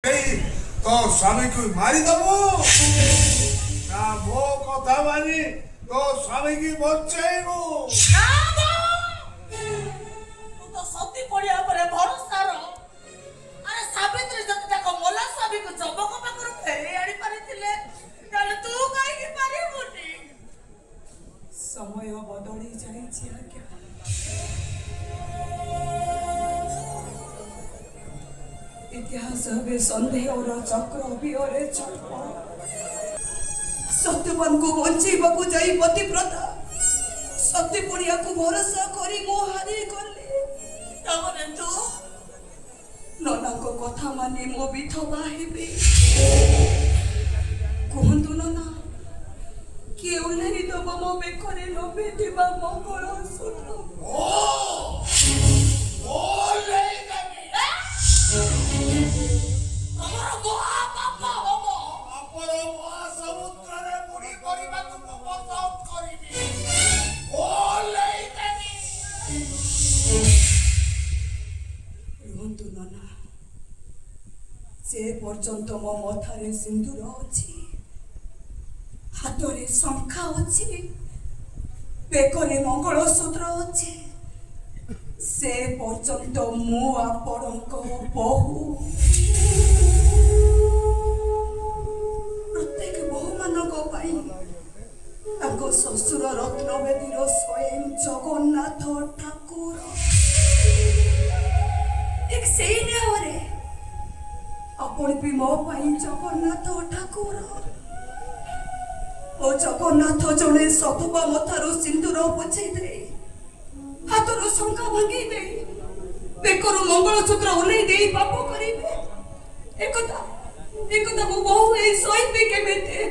तो स्वामी को मारिदेबु ना मो कथा मानी तो स्वामी की बचाइबु तू तो सती पड़िया परे भरोसा रो अरे सावित्री जत तक मोला स्वामी को जबक पाखरु फेरे आड़ी पारिथिले ताले तू काई की पारिबुनी समय बदली जाईछि आज्ञा इतिहास में संदेह और चक्र अभिहरे चल्प सत्यवान को बंचेबाकू जाई पतिव्रता सत्य पुड़िया को भरोसा करी मो हारी गले तमने तू नना को कथा माने मो विधवा हेबे कहंतु नना के ओलेरी दब मो बेकरे लबे दिबा मंगल सूत्र ओले से पर्यंत मो मथारे सिंदूर अछि हाथरे शंखा अछि बेकरे मंगलसूत्र अछि से पर्यंत मु आपणक बहु प्रत्येक बहु मानक पाई ताको ससुर रत्नवेदीर स्वयं जगन्नाथ ठाकुर एक सेई नेहरे आपण भी मो पाई जगन्नाथ ठाकुर ओ जगन्नाथ जने सतुबा मथारो सिंदूर पोछे दे हाथरो शंका भांगी दे बेकरो मंगलसूत्र ओले दे पाप करिबे एकता मो बहु ए सहिबे केमेते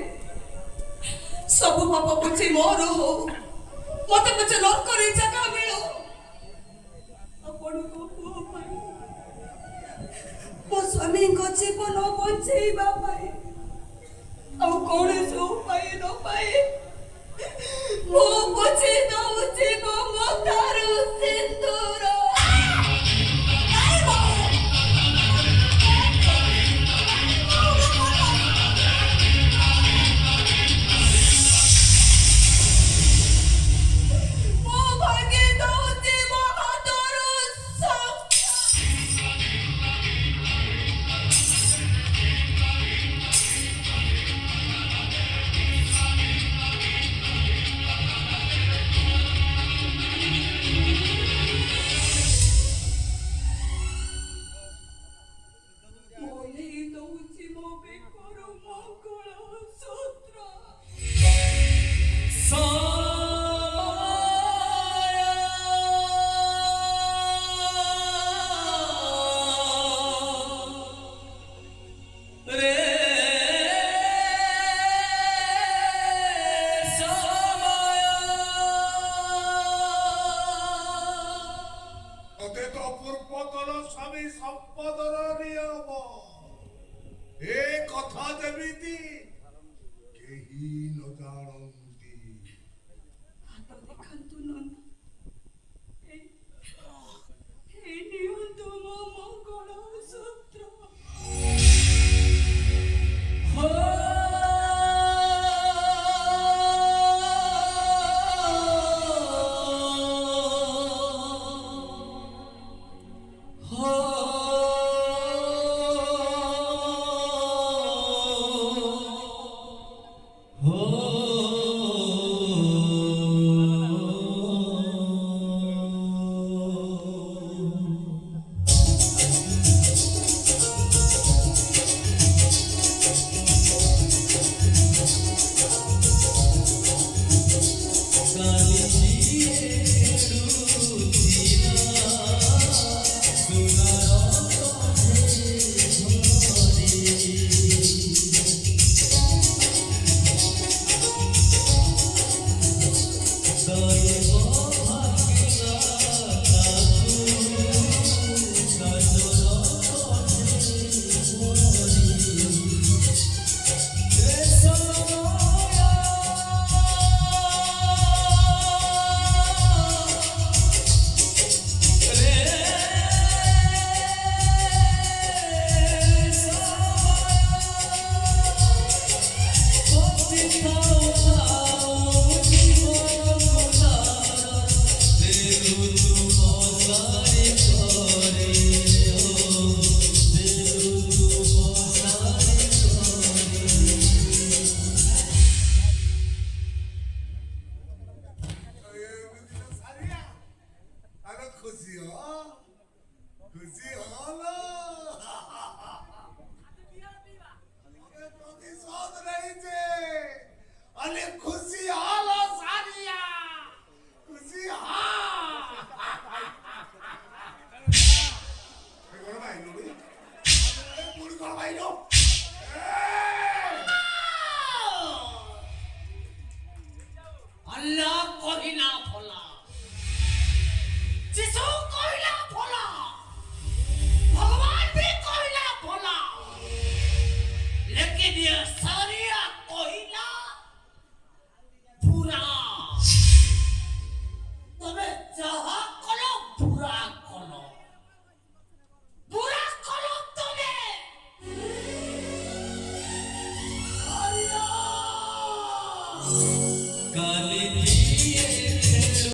सब पाप पोछे मोर हो मते पछे नरकरे जगह मिलो आपण को पुओ पाई मो स्वामी को जीवन बचेबा पाए ଆଉ କୌଣସି ଉପାୟ ନ ପାଏ ମୋ ବଚେଇ ଦଉଛି ମୋ ମଥାରୁ ସିନ୍ଦୂର ମୋ ଭାଙ୍ଗି ଦଉଛି ମୋ ହାତରୁ Oh भाई लो अल्लाह कहिला भला जिसु कहिला भला भगवान भी कहिला भला लेकिन ये सारिया कहिला बुरा तबे जहा कलो बुरा कलो तबे अल्लाह काली